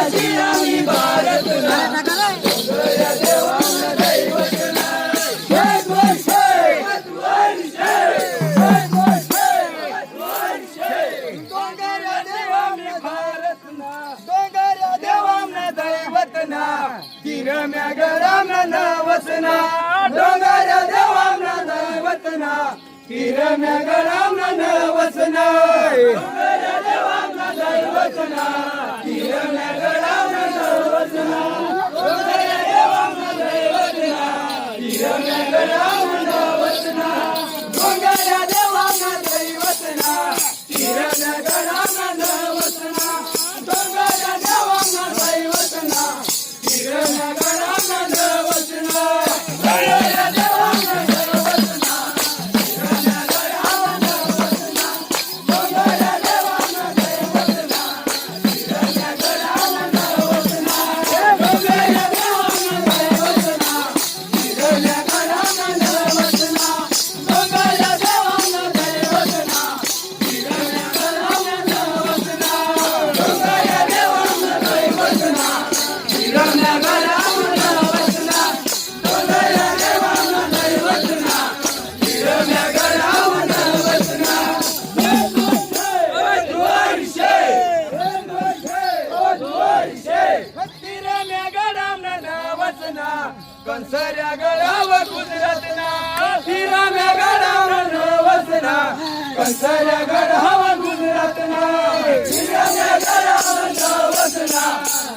आम्ही भारतना डोंगऱ्या देवांना दैवतना एक वर्ष डोंगऱ्या देवांना भारतना डोंगऱ्या देवांना दैवतना तिरम्या गरामना नवसना डोंगऱ्या देवांना दैवतना तिरम्या गरामना नवसना डोंगऱ्या देवांना दैवतना तिरम्या गरामना नवसना डोंगऱ्या देवांना दैवतना तिरम्या गरामना नवसना डोंगऱ्या देवांना दैवतना तिरम्या गरामना नवसना डोंगऱ्या देवांना दैवतना तिरम्या गरामना नवसना डोंगऱ्या देवांना दैवतना तिरम्या गरामना नवसना डोंगऱ्या देवांना दैवतना तिरम्या गरामना नवसना डोंगऱ्या देवांना दैवतना तिरम्या गरामना नवसना डोंगऱ्या देवांना दैवतना तिरम्या गरामना नवसना डोंगऱ्या देवांना दैवतना तिरम्या गरामना नवसना डोंगऱ्या देवांना दैवतना तिरम्या गरामना नवसना तिरम्या गरामना नवसना कंसऱ्या गडाव गुजरातना तिरम्या गडावना नवसना कंसऱ्या गडाव गुजरातना तिरम्या गडावना नवसना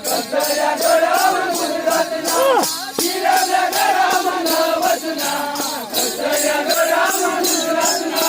कंसऱ्या गडाव गुजरातना तिरम्या गडावना नवसना कंसऱ्या गडाव गुजरातना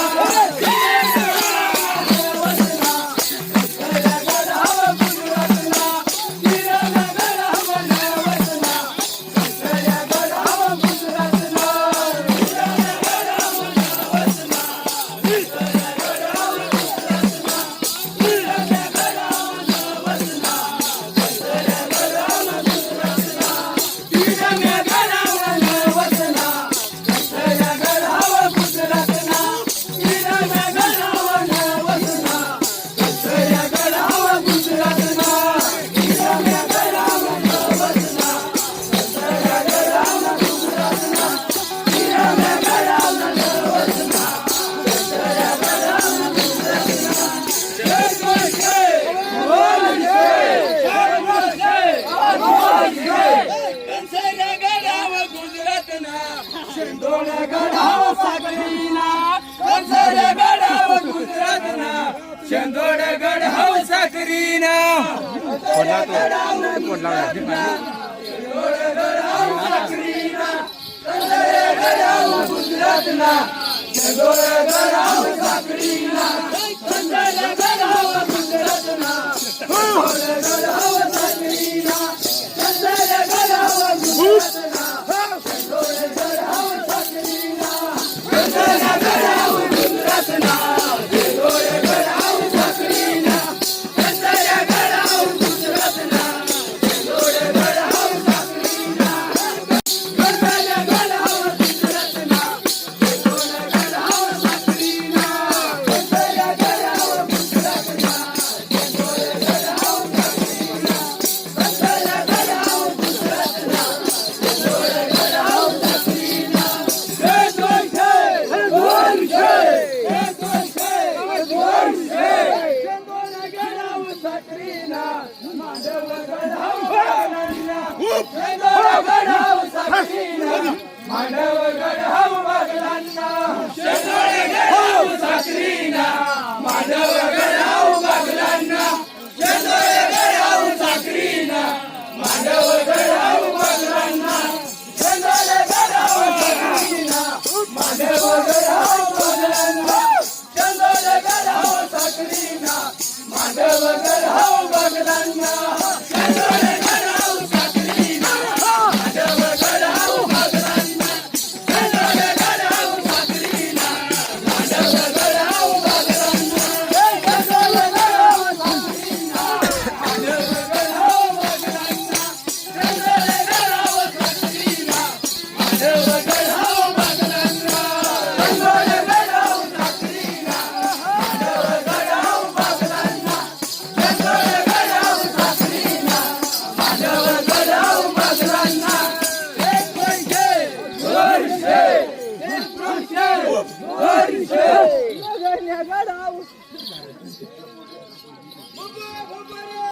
शेंदोळ्या गडाव साखरीना कंसऱ्या गडाव गुजरातना शेंदोळ्या गडाव साखरीना शेंदोळ्या गडाव साखरीना कंसऱ्या गडाव गुजरातना शेंदोळ्या गडाव साखरीना कंसऱ्या गडाव गुजरातना शेंदोळ्या गडाव साखरीना कंसऱ्या गडाव गुजरातना शेंदोळ्या गडाव साखरीना कंसऱ्या गडाव गुजरातना शेंदोळ्या गडाव साखरीना कंसऱ्या गडाव गुजरातना शेंदोळ्या गडाव साखरीना कंसऱ्या गडाव गुजरातना शेंदोळ्या गडाव साखरीना कंसऱ्या गडाव गुजरातना शेंदोळ्या गडाव साखरीना कंसऱ्या गडाव गुजरातना शेंदोळ्या गडाव साखरीना शेंदोळ्या गडाव साखरीना मांडव गडाव बागलांना शेंदोळ्या गडाव साखरीना मांडव गडाव बागलांना शेंदोळ्या गडाव साखरीना मांडव गडाव बागलांना शेंदोळ्या गडाव साखरीना मांडव गडाव बागलांना शेंदोळ्या गडाव साखरीना मांडव गडाव बागलांना शेंदोळ्या गडाव साखरीना मांडव गडाव बागलांना शेंदोळ्या गडाव साखरीना मांडव गडाव बागलांना तीनशे. गगन्या गडाव